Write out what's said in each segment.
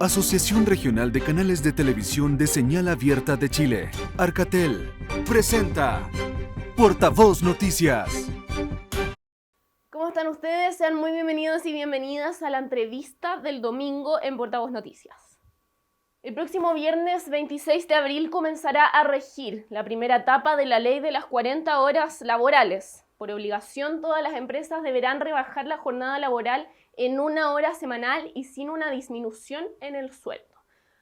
Asociación Regional de Canales de Televisión de Señal Abierta de Chile, Arcatel, presenta Portavoz Noticias. ¿Cómo están ustedes? Sean muy bienvenidos y bienvenidas a la entrevista del domingo en Portavoz Noticias. El próximo viernes 26 de abril comenzará a regir la primera etapa de la ley de las 40 horas laborales. Por obligación, todas las empresas deberán rebajar la jornada laboral en 1 hora semanal y sin una disminución en el sueldo.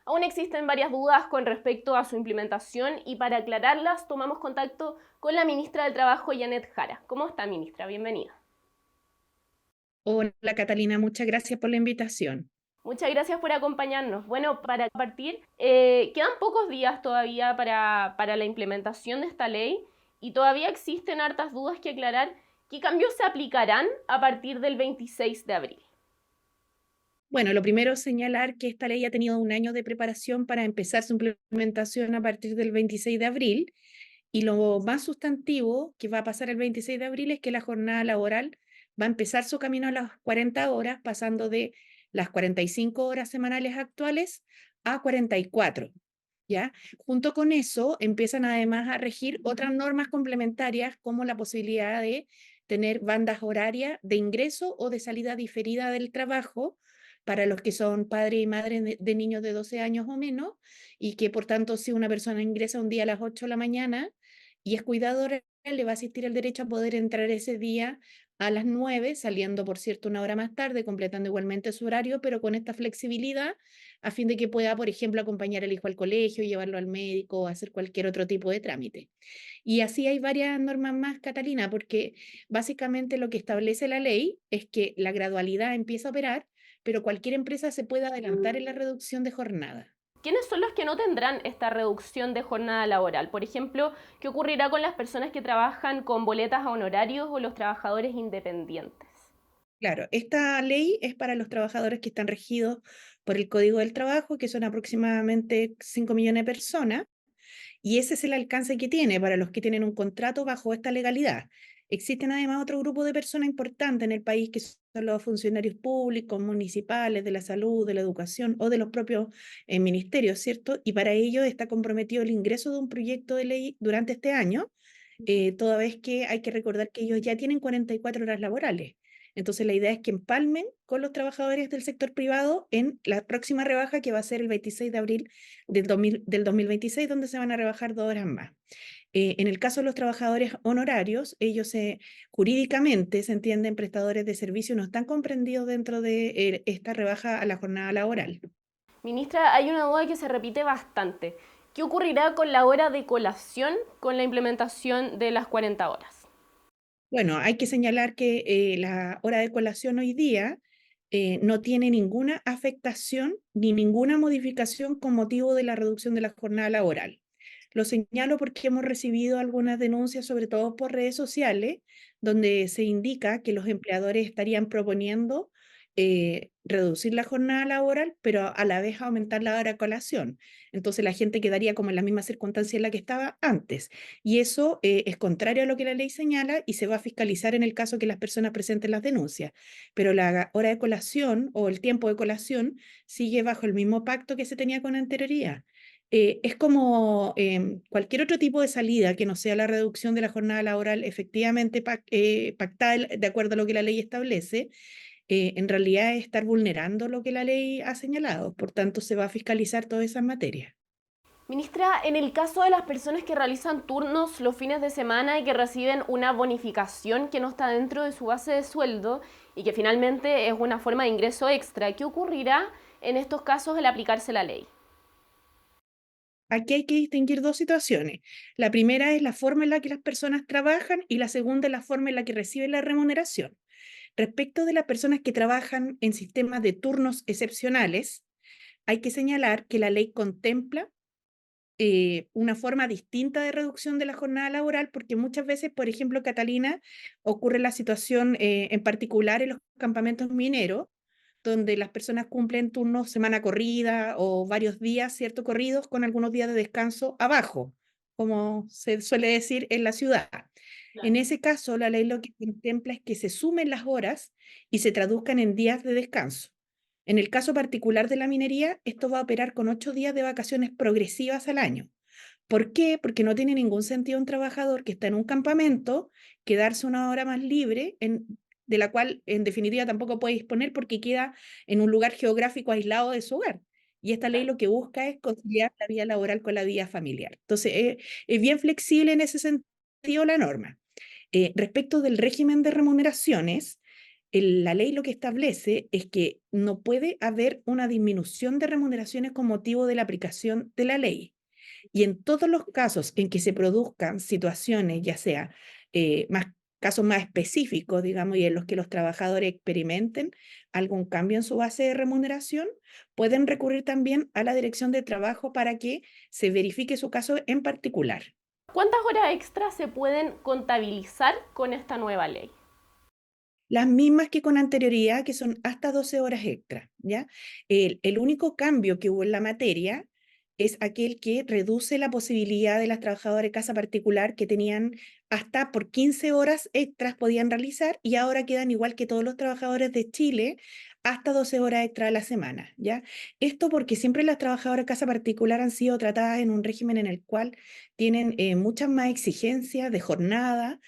Aún existen varias dudas con respecto a su implementación y para aclararlas tomamos contacto con la ministra del Trabajo, Janet Jara. ¿Cómo está, ministra? Bienvenida. Hola Catalina, muchas gracias por la invitación. Muchas gracias por acompañarnos. Bueno, para partir, quedan pocos días todavía para la implementación de esta ley y todavía existen hartas dudas que aclarar. ¿Qué cambios se aplicarán a partir del 26 de abril? Bueno, lo primero es señalar que esta ley ha tenido un año de preparación para empezar su implementación a partir del 26 de abril y lo más sustantivo que va a pasar el 26 de abril es que la jornada laboral va a empezar su camino a las 40 horas, pasando de las 45 horas semanales actuales a 44. ¿Ya? Junto con eso, empiezan además a regir otras normas complementarias como la posibilidad de tener bandas horarias de ingreso o de salida diferida del trabajo para los que son padres y madres de niños de 12 años o menos, y que por tanto si una persona ingresa un día a las 8 de la mañana y es cuidadora, le va a asistir el derecho a poder entrar ese día a las 9, saliendo por cierto 1 hora más tarde, completando igualmente su horario, pero con esta flexibilidad a fin de que pueda, por ejemplo, acompañar al hijo al colegio, llevarlo al médico o hacer cualquier otro tipo de trámite. Y así hay varias normas más, Catalina, porque básicamente lo que establece la ley es que la gradualidad empieza a operar, pero cualquier empresa se puede adelantar en la reducción de jornada. ¿Quiénes son los que no tendrán esta reducción de jornada laboral? Por ejemplo, ¿qué ocurrirá con las personas que trabajan con boletas a honorarios o los trabajadores independientes? Claro, esta ley es para los trabajadores que están regidos por el Código del Trabajo, que son aproximadamente 5 millones de personas, y ese es el alcance que tiene para los que tienen un contrato bajo esta legalidad. Existen además otro grupo de personas importantes en el país que son los funcionarios públicos, municipales, de la salud, de la educación o de los propios ministerios, ¿cierto? Y para ello está comprometido el ingreso de un proyecto de ley durante este año, toda vez que hay que recordar que ellos ya tienen 44 horas laborales. Entonces la idea es que empalmen con los trabajadores del sector privado en la próxima rebaja que va a ser el 26 de abril del 2026, donde se van a rebajar 2 horas más. En el caso de los trabajadores honorarios, ellos jurídicamente se entienden prestadores de servicio, no están comprendidos dentro de esta rebaja a la jornada laboral. Ministra, hay una duda que se repite bastante. ¿Qué ocurrirá con la hora de colación con la implementación de las 40 horas? Bueno, hay que señalar que la hora de colación hoy día no tiene ninguna afectación ni ninguna modificación con motivo de la reducción de la jornada laboral. Lo señalo porque hemos recibido algunas denuncias, sobre todo por redes sociales, donde se indica que los empleadores estarían proponiendo reducir la jornada laboral, pero a la vez aumentar la hora de colación. Entonces la gente quedaría como en la misma circunstancia en la que estaba antes. Y eso es contrario a lo que la ley señala y se va a fiscalizar en el caso que las personas presenten las denuncias. Pero la hora de colación o el tiempo de colación sigue bajo el mismo pacto que se tenía con anterioridad. Es como cualquier otro tipo de salida que no sea la reducción de la jornada laboral efectivamente pactada de acuerdo a lo que la ley establece, en realidad es estar vulnerando lo que la ley ha señalado. Por tanto, se va a fiscalizar todas esas materias. Ministra, en el caso de las personas que realizan turnos los fines de semana y que reciben una bonificación que no está dentro de su base de sueldo y que finalmente es una forma de ingreso extra, ¿qué ocurrirá en estos casos al aplicarse la ley? Aquí hay que distinguir dos situaciones. La primera es la forma en la que las personas trabajan y la segunda es la forma en la que reciben la remuneración. Respecto de las personas que trabajan en sistemas de turnos excepcionales, hay que señalar que la ley contempla una forma distinta de reducción de la jornada laboral, porque muchas veces, por ejemplo, Catalina, ocurre la situación en particular en los campamentos mineros, donde las personas cumplen turnos semana corrida o varios días, ¿cierto? Corridos con algunos días de descanso abajo, como se suele decir en la ciudad. En ese caso, la ley lo que contempla es que se sumen las horas y se traduzcan en días de descanso. En el caso particular de la minería, esto va a operar con 8 días de vacaciones progresivas al año. ¿Por qué? Porque no tiene ningún sentido un trabajador que está en un campamento quedarse una hora más libre, de la cual en definitiva tampoco puede disponer porque queda en un lugar geográfico aislado de su hogar. Y esta ley lo que busca es conciliar la vida laboral con la vida familiar. Entonces, es bien flexible en ese sentido la norma. Respecto del régimen de remuneraciones, la ley lo que establece es que no puede haber una disminución de remuneraciones con motivo de la aplicación de la ley. Y en todos los casos en que se produzcan situaciones, ya sea casos más específicos, digamos, y en los que los trabajadores experimenten algún cambio en su base de remuneración, pueden recurrir también a la Dirección de Trabajo para que se verifique su caso en particular. ¿Cuántas horas extras se pueden contabilizar con esta nueva ley? Las mismas que con anterioridad, que son hasta 12 horas extra, ¿ya? El único cambio que hubo en la materia es aquel que reduce la posibilidad de las trabajadoras de casa particular que tenían hasta por 15 horas extras podían realizar y ahora quedan igual que todos los trabajadores de Chile hasta 12 horas extra a la semana, ¿ya? Esto porque siempre las trabajadoras de casa particular han sido tratadas en un régimen en el cual tienen muchas más exigencias de jornada.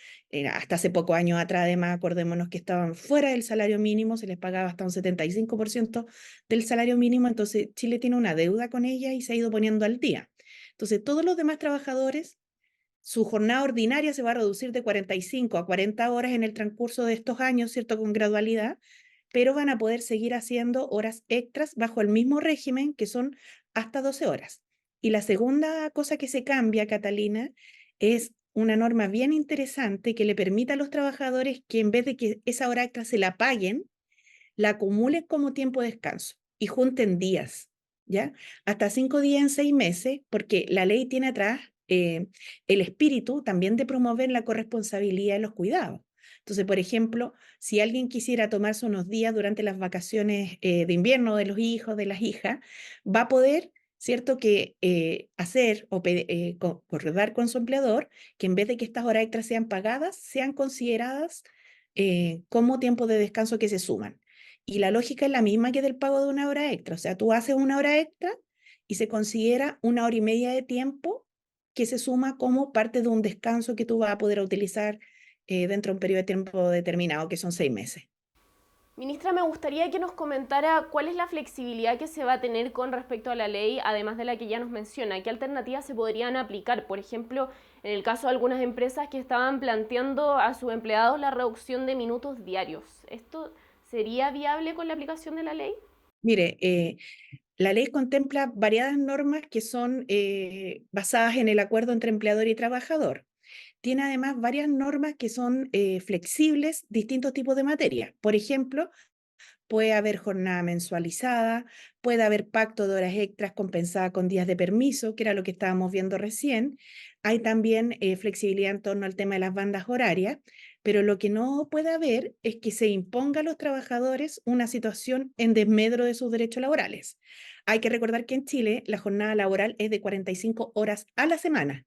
Hasta hace pocos años atrás, además, acordémonos que estaban fuera del salario mínimo, se les pagaba hasta un 75% del salario mínimo, entonces Chile tiene una deuda con ella y se ha ido poniendo al día. Entonces, todos los demás trabajadores, su jornada ordinaria se va a reducir de 45 a 40 horas en el transcurso de estos años, ¿cierto? Con gradualidad, pero van a poder seguir haciendo horas extras bajo el mismo régimen, que son hasta 12 horas. Y la segunda cosa que se cambia, Catalina, es una norma bien interesante que le permita a los trabajadores que en vez de que esa hora extra se la paguen, la acumulen como tiempo de descanso y junten días, ¿ya? Hasta 5 días en 6 meses, porque la ley tiene atrás el espíritu también de promover la corresponsabilidad en los cuidados. Entonces, por ejemplo, si alguien quisiera tomarse unos días durante las vacaciones de invierno de los hijos, de las hijas, va a poder, ¿cierto?, que hacer o acordar con su empleador que en vez de que estas horas extras sean pagadas, sean consideradas como tiempo de descanso que se suman. Y la lógica es la misma que del pago de una hora extra. O sea, tú haces una hora extra y se considera una hora y media de tiempo que se suma como parte de un descanso que tú vas a poder utilizar dentro de un periodo de tiempo determinado, que son 6 meses. Ministra, me gustaría que nos comentara cuál es la flexibilidad que se va a tener con respecto a la ley, además de la que ya nos menciona. ¿Qué alternativas se podrían aplicar? Por ejemplo, en el caso de algunas empresas que estaban planteando a sus empleados la reducción de minutos diarios. ¿Esto sería viable con la aplicación de la ley? Mire, la ley contempla variadas normas que son basadas en el acuerdo entre empleador y trabajador. Tiene además varias normas que son flexibles, distintos tipos de materia. Por ejemplo, puede haber jornada mensualizada, puede haber pacto de horas extras compensada con días de permiso, que era lo que estábamos viendo recién. Hay también flexibilidad en torno al tema de las bandas horarias, pero lo que no puede haber es que se imponga a los trabajadores una situación en desmedro de sus derechos laborales. Hay que recordar que en Chile la jornada laboral es de 45 horas a la semana.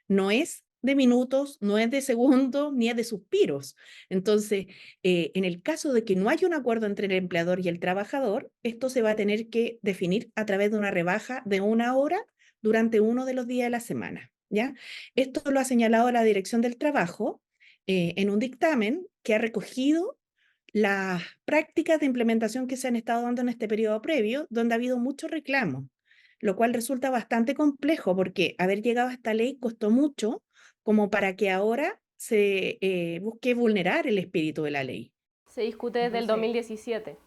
No es de minutos, no es de segundos, ni es de suspiros. Entonces, en el caso de que no haya un acuerdo entre el empleador y el trabajador, esto se va a tener que definir a través de una rebaja de una hora durante uno de los días de la semana, ¿ya? Esto lo ha señalado la Dirección del Trabajo en un dictamen que ha recogido las prácticas de implementación que se han estado dando en este periodo previo, donde ha habido muchos reclamos, lo cual resulta bastante complejo porque haber llegado a esta ley costó mucho como para que ahora se busque vulnerar el espíritu de la ley. Se discute desde el Entonces, 2017.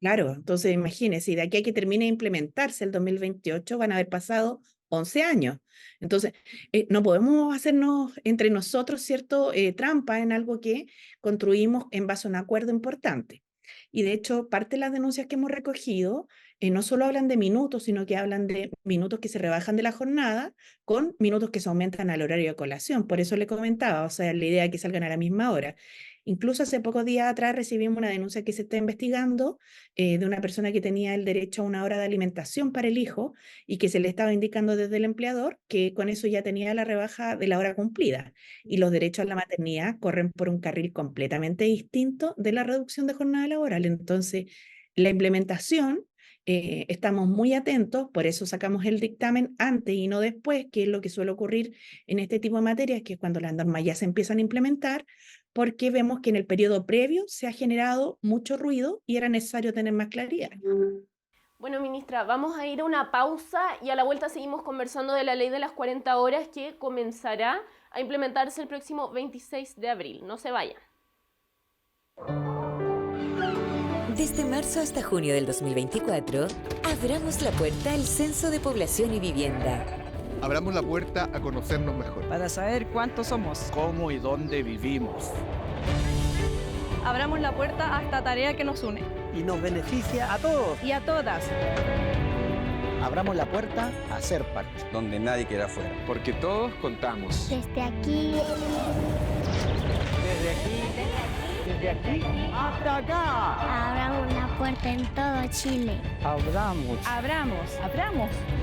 claro, entonces imagínense, de aquí a que termine de implementarse el 2028 van a haber pasado 11 años. Entonces, no podemos hacernos entre nosotros, ¿cierto?, trampa en algo que construimos en base a un acuerdo importante. Y de hecho, parte de las denuncias que hemos recogido no solo hablan de minutos, sino que hablan de minutos que se rebajan de la jornada con minutos que se aumentan al horario de colación. Por eso le comentaba, o sea, la idea de que salgan a la misma hora. Incluso hace pocos días atrás recibimos una denuncia que se está investigando de una persona que tenía el derecho a una hora de alimentación para el hijo y que se le estaba indicando desde el empleador que con eso ya tenía la rebaja de la hora cumplida. Y los derechos a la maternidad corren por un carril completamente distinto de la reducción de jornada laboral. Entonces, La implementación, estamos muy atentos, por eso sacamos el dictamen antes y no después, que es lo que suele ocurrir en este tipo de materias, que es cuando las normas ya se empiezan a implementar, porque vemos que en el periodo previo se ha generado mucho ruido y era necesario tener más claridad. Bueno, ministra, vamos a ir a una pausa y a la vuelta seguimos conversando de la ley de las 40 horas que comenzará a implementarse el próximo 26 de abril. No se vayan. Desde marzo hasta junio del 2024, abramos la puerta al Censo de Población y Vivienda. Abramos la puerta a conocernos mejor. Para saber cuántos somos, cómo y dónde vivimos. Abramos la puerta a esta tarea que nos une. Y nos beneficia a todos. Y a todas. Abramos la puerta a ser parte. Donde nadie queda afuera. Porque todos contamos. Desde aquí. Desde aquí hasta acá. Abramos una puerta en todo Chile. Abramos.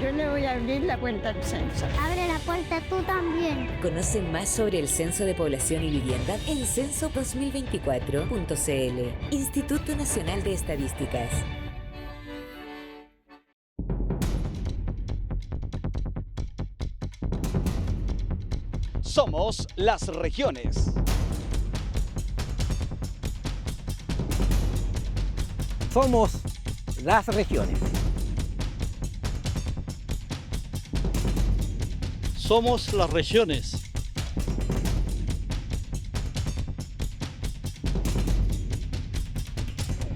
Yo le voy a abrir la puerta al censo. Abre la puerta tú también. Conoce más sobre el Censo de Población y Vivienda en censo2024.cl. Instituto Nacional de Estadísticas. Somos las regiones. Somos las regiones. Somos las regiones.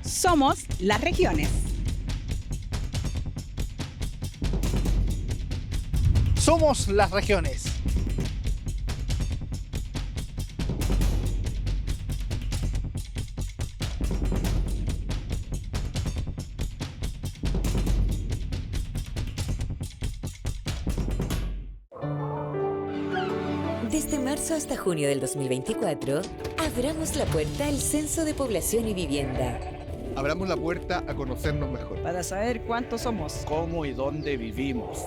Somos las regiones. Somos las regiones. Desde marzo hasta junio del 2024, abramos la puerta al Censo de Población y Vivienda. Abramos la puerta a conocernos mejor. Para saber cuántos somos, cómo y dónde vivimos.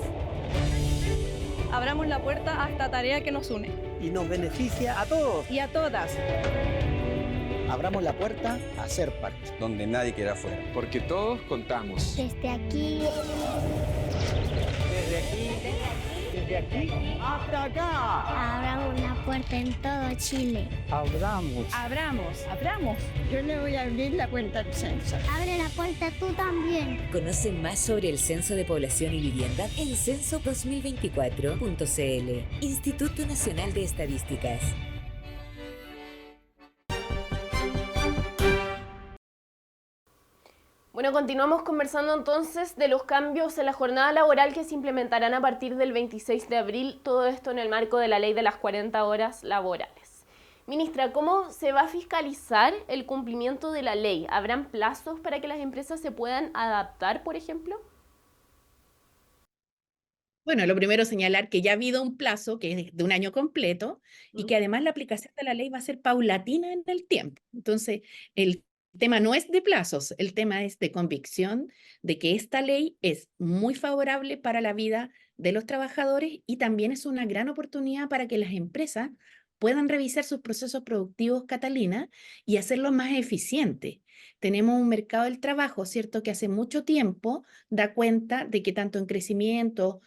abramos la puerta a esta tarea que nos une. Y nos beneficia a todos. Y a todas. Abramos la puerta a ser parte. Donde nadie queda afuera. Porque todos contamos. Desde aquí. Desde aquí hasta acá. Abramos una puerta en todo Chile. Abramos. Yo le voy a abrir la puerta al censo. Abre la puerta tú también. Conoce más sobre el Censo de Población y Vivienda en censo2024.cl. Instituto Nacional de Estadísticas. Bueno, continuamos conversando entonces de los cambios en la jornada laboral que se implementarán a partir del 26 de abril, todo esto en el marco de la ley de las 40 horas laborales. Ministra, ¿cómo se va a fiscalizar el cumplimiento de la ley? ¿Habrán plazos para que las empresas se puedan adaptar, por ejemplo? Bueno, lo primero es señalar que ya ha habido un plazo que es de un año completo y que además la aplicación de la ley va a ser paulatina en el tiempo. Entonces, el tema no es de plazos, el tema es de convicción de que esta ley es muy favorable para la vida de los trabajadores y también es una gran oportunidad para que las empresas puedan revisar sus procesos productivos, Catalina, y hacerlos más eficientes. Tenemos un mercado del trabajo, ¿cierto?, que hace mucho tiempo da cuenta de que tanto en crecimiento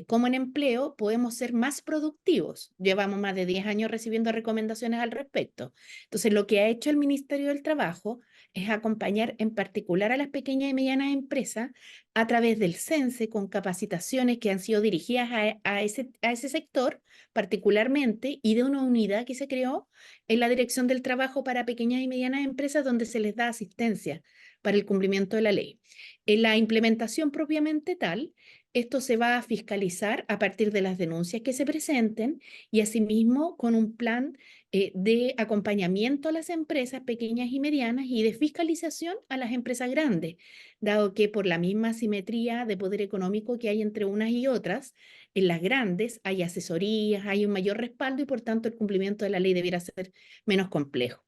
como en empleo podemos ser más productivos. Llevamos más de 10 años recibiendo recomendaciones al respecto. Entonces, lo que ha hecho el Ministerio del Trabajo es acompañar en particular a las pequeñas y medianas empresas a través del CENSE con capacitaciones que han sido dirigidas a ese sector particularmente y de una unidad que se creó en la Dirección del Trabajo para Pequeñas y Medianas Empresas donde se les da asistencia para el cumplimiento de la ley. En la implementación propiamente tal, esto se va a fiscalizar a partir de las denuncias que se presenten y asimismo con un plan de acompañamiento a las empresas pequeñas y medianas y de fiscalización a las empresas grandes, dado que por la misma asimetría de poder económico que hay entre unas y otras, en las grandes hay asesorías, hay un mayor respaldo y por tanto el cumplimiento de la ley debiera ser menos complejo.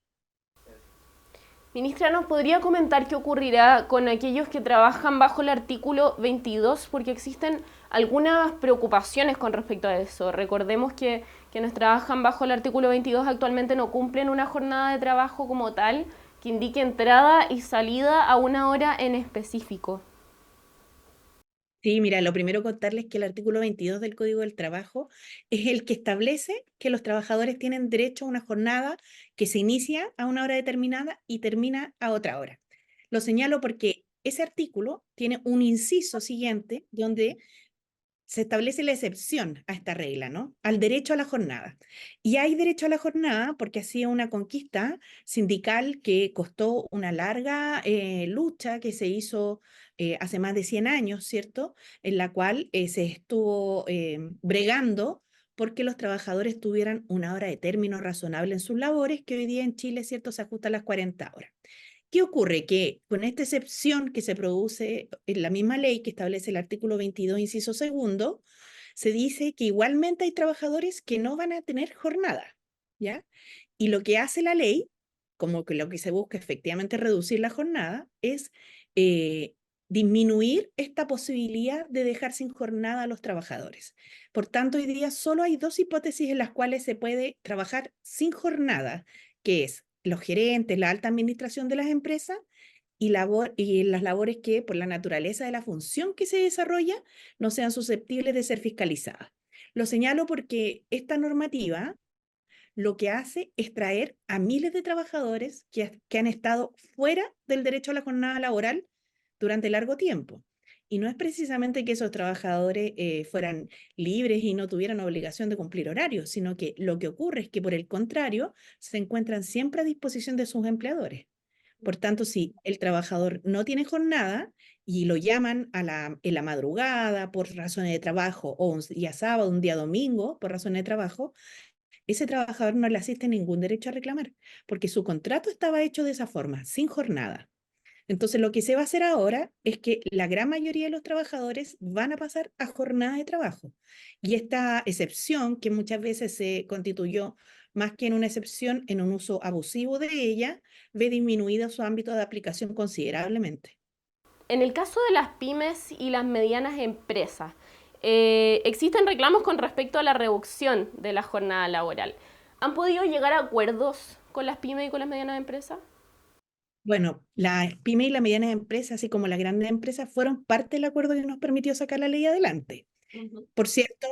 Ministra, ¿nos podría comentar qué ocurrirá con aquellos que trabajan bajo el artículo 22? Porque existen algunas preocupaciones con respecto a eso. Recordemos que quienes trabajan bajo el artículo 22 actualmente no cumplen una jornada de trabajo como tal, que indique entrada y salida a una hora en específico. Sí, mira, lo primero contarles que el artículo 22 del Código del Trabajo es el que establece que los trabajadores tienen derecho a una jornada que se inicia a una hora determinada y termina a otra hora. Lo señalo porque ese artículo tiene un inciso siguiente donde se establece la excepción a esta regla, ¿no? Al derecho a la jornada. Y hay derecho a la jornada porque ha sido una conquista sindical que costó una larga lucha que se hizo hace más de 100 años, ¿cierto? En la cual se estuvo bregando porque los trabajadores tuvieran una hora de término razonable en sus labores, que hoy día en Chile, ¿cierto?, se ajusta a las 40 horas. ¿Qué ocurre? Que con esta excepción que se produce en la misma ley que establece el artículo 22, inciso segundo, se dice que igualmente hay trabajadores que no van a tener jornada, ¿ya? Y lo que hace la ley, como que lo que se busca efectivamente reducir la jornada, es disminuir esta posibilidad de dejar sin jornada a los trabajadores. Por tanto, hoy día solo hay dos hipótesis en las cuales se puede trabajar sin jornada, que es los gerentes, la alta administración de las empresas y las labores que, por la naturaleza de la función que se desarrolla, no sean susceptibles de ser fiscalizadas. Lo señalo porque esta normativa lo que hace es traer a miles de trabajadores que han estado fuera del derecho a la jornada laboral durante largo tiempo. Y no es precisamente que esos trabajadores fueran libres y no tuvieran obligación de cumplir horarios, sino que lo que ocurre es que, por el contrario, se encuentran siempre a disposición de sus empleadores. Por tanto, si el trabajador no tiene jornada y lo llaman en la madrugada por razones de trabajo, o un día sábado, un día domingo por razones de trabajo, ese trabajador no le asiste ningún derecho a reclamar, porque su contrato estaba hecho de esa forma, sin jornada. Entonces, lo que se va a hacer ahora es que la gran mayoría de los trabajadores van a pasar a jornada de trabajo. Y esta excepción, que muchas veces se constituyó más que en una excepción, en un uso abusivo de ella, ve disminuido su ámbito de aplicación considerablemente. En el caso de las pymes y las medianas empresas, existen reclamos con respecto a la reducción de la jornada laboral. ¿Han podido llegar a acuerdos con las pymes y con las medianas empresas? Bueno, las pymes y las medianas empresas, así como las grandes empresas, fueron parte del acuerdo que nos permitió sacar la ley adelante. Por cierto,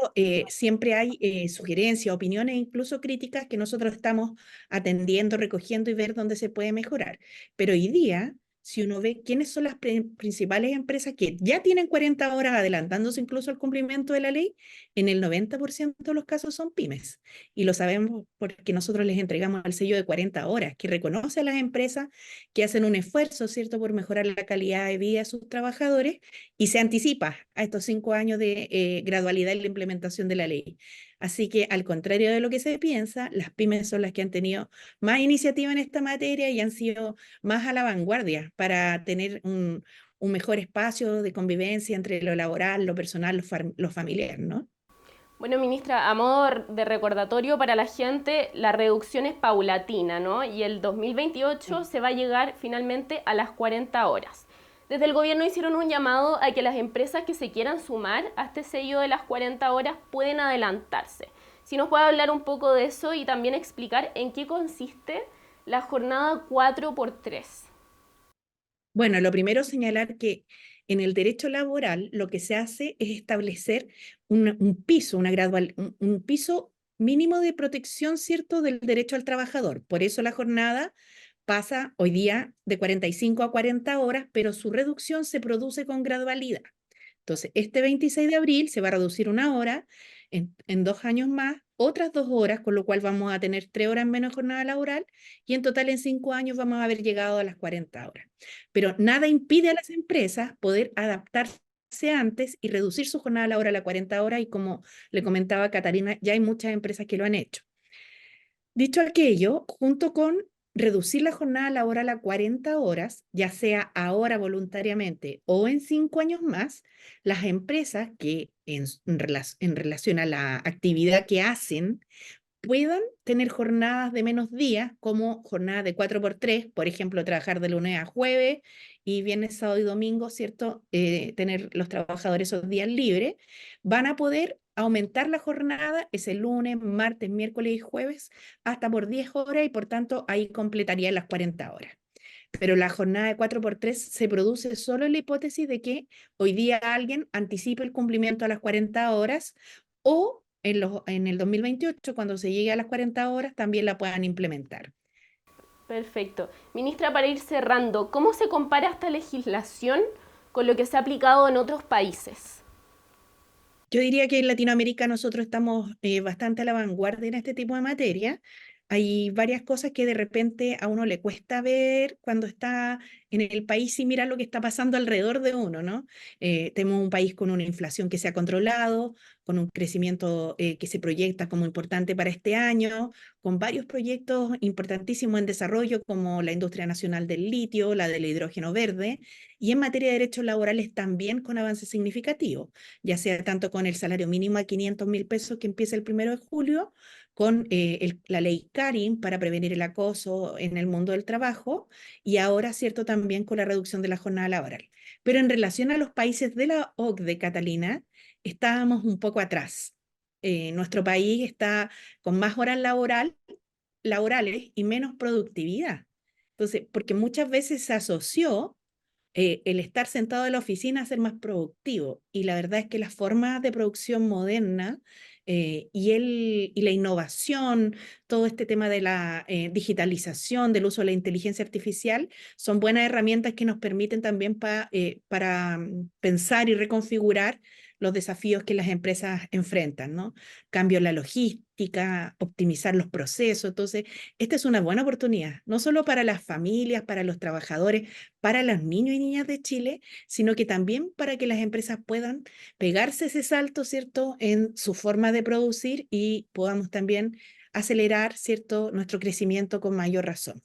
siempre hay sugerencias, opiniones, incluso críticas que nosotros estamos atendiendo, recogiendo y ver dónde se puede mejorar. Pero hoy día, si uno ve quiénes son las principales empresas que ya tienen 40 horas adelantándose incluso al cumplimiento de la ley, en el 90% de los casos son pymes. Y lo sabemos porque nosotros les entregamos el sello de 40 horas, que reconoce a las empresas que hacen un esfuerzo, ¿cierto?, por mejorar la calidad de vida de sus trabajadores y se anticipa a estos 5 años de gradualidad en la implementación de la ley. Así que, al contrario de lo que se piensa, las pymes son las que han tenido más iniciativa en esta materia y han sido más a la vanguardia para tener un mejor espacio de convivencia entre lo laboral, lo personal, lo familiar, ¿no? Bueno, ministra, a modo de recordatorio para la gente, la reducción es paulatina, ¿no? Y el 2028 se va a llegar finalmente a las 40 horas. Desde el gobierno hicieron un llamado a que las empresas que se quieran sumar a este sello de las 40 horas pueden adelantarse. Si nos puede hablar un poco de eso y también explicar en qué consiste la jornada 4x3. Bueno, lo primero es señalar que en el derecho laboral lo que se hace es establecer un piso, un piso mínimo de protección, ¿cierto?, del derecho al trabajador. Por eso la jornada pasa hoy día de 45 a 40 horas, pero su reducción se produce con gradualidad. Entonces, este 26 de abril se va a reducir una hora, en 2 años más, otras 2 horas, con lo cual vamos a tener 3 horas menos de jornada laboral, y en total en 5 años vamos a haber llegado a las 40 horas. Pero nada impide a las empresas poder adaptarse antes y reducir su jornada laboral a 40 horas, y como le comentaba Catarina, ya hay muchas empresas que lo han hecho. Dicho aquello, junto con reducir la jornada laboral a 40 horas, ya sea ahora voluntariamente o en 5 años más, las empresas que en relación a la actividad que hacen puedan tener jornadas de menos días, como jornadas de 4x3, por ejemplo, trabajar de lunes a jueves y viernes, sábado y domingo, ¿cierto? Tener los trabajadores esos días libres, van a poder aumentar la jornada ese lunes, martes, miércoles y jueves hasta por 10 horas y por tanto ahí completaría las 40 horas. Pero la jornada de 4x3 se produce solo en la hipótesis de que hoy día alguien anticipe el cumplimiento a las 40 horas o en el 2028, cuando se llegue a las 40 horas, también la puedan implementar. Perfecto. Ministra, para ir cerrando, ¿cómo se compara esta legislación con lo que se ha aplicado en otros países? Yo diría que en Latinoamérica nosotros estamos bastante a la vanguardia en este tipo de materia. Hay varias cosas que de repente a uno le cuesta ver cuando está en el país y mira lo que está pasando alrededor de uno, ¿no? Tenemos un país con una inflación que se ha controlado, con un crecimiento que se proyecta como importante para este año, con varios proyectos importantísimos en desarrollo como la industria nacional del litio, la del hidrógeno verde, y en materia de derechos laborales también con avances significativos, ya sea tanto con el salario mínimo a 500.000 pesos que empieza el 1 de julio, con la ley Karin para prevenir el acoso en el mundo del trabajo y ahora, cierto, también con la reducción de la jornada laboral. Pero en relación a los países de la OCDE, Catalina, estábamos un poco atrás. Nuestro país está con más horas laborales y menos productividad. Entonces, porque muchas veces se asoció el estar sentado en la oficina a ser más productivo. Y la verdad es que las formas de producción moderna y la innovación, todo este tema de la digitalización, del uso de la inteligencia artificial, son buenas herramientas que nos permiten también para pensar y reconfigurar los desafíos que las empresas enfrentan, ¿no? Cambio en la logística, optimizar los procesos. Entonces, esta es una buena oportunidad, no solo para las familias, para los trabajadores, para los niños y niñas de Chile, sino que también para que las empresas puedan pegarse ese salto, ¿cierto?, en su forma de producir y podamos también acelerar, ¿cierto?, nuestro crecimiento con mayor razón.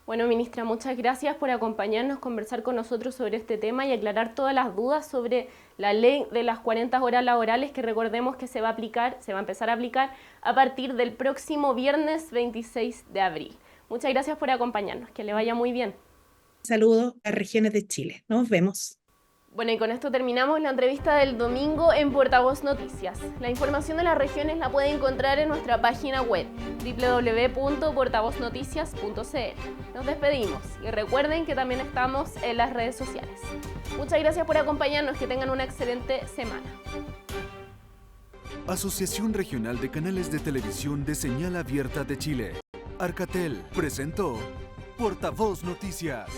Bueno, ministra, muchas gracias por acompañarnos, conversar con nosotros sobre este tema y aclarar todas las dudas sobre la ley de las 40 horas laborales, que recordemos que se va a empezar a aplicar a partir del próximo viernes 26 de abril. Muchas gracias por acompañarnos, que le vaya muy bien. Saludos a regiones de Chile. Nos vemos. Bueno, y con esto terminamos la entrevista del domingo en Portavoz Noticias. La información de las regiones la puede encontrar en nuestra página web www.portavoznoticias.cl. Nos despedimos y recuerden que también estamos en las redes sociales. Muchas gracias por acompañarnos, que tengan una excelente semana. Asociación Regional de Canales de Televisión de Señal Abierta de Chile, Arcatel, presentó Portavoz Noticias.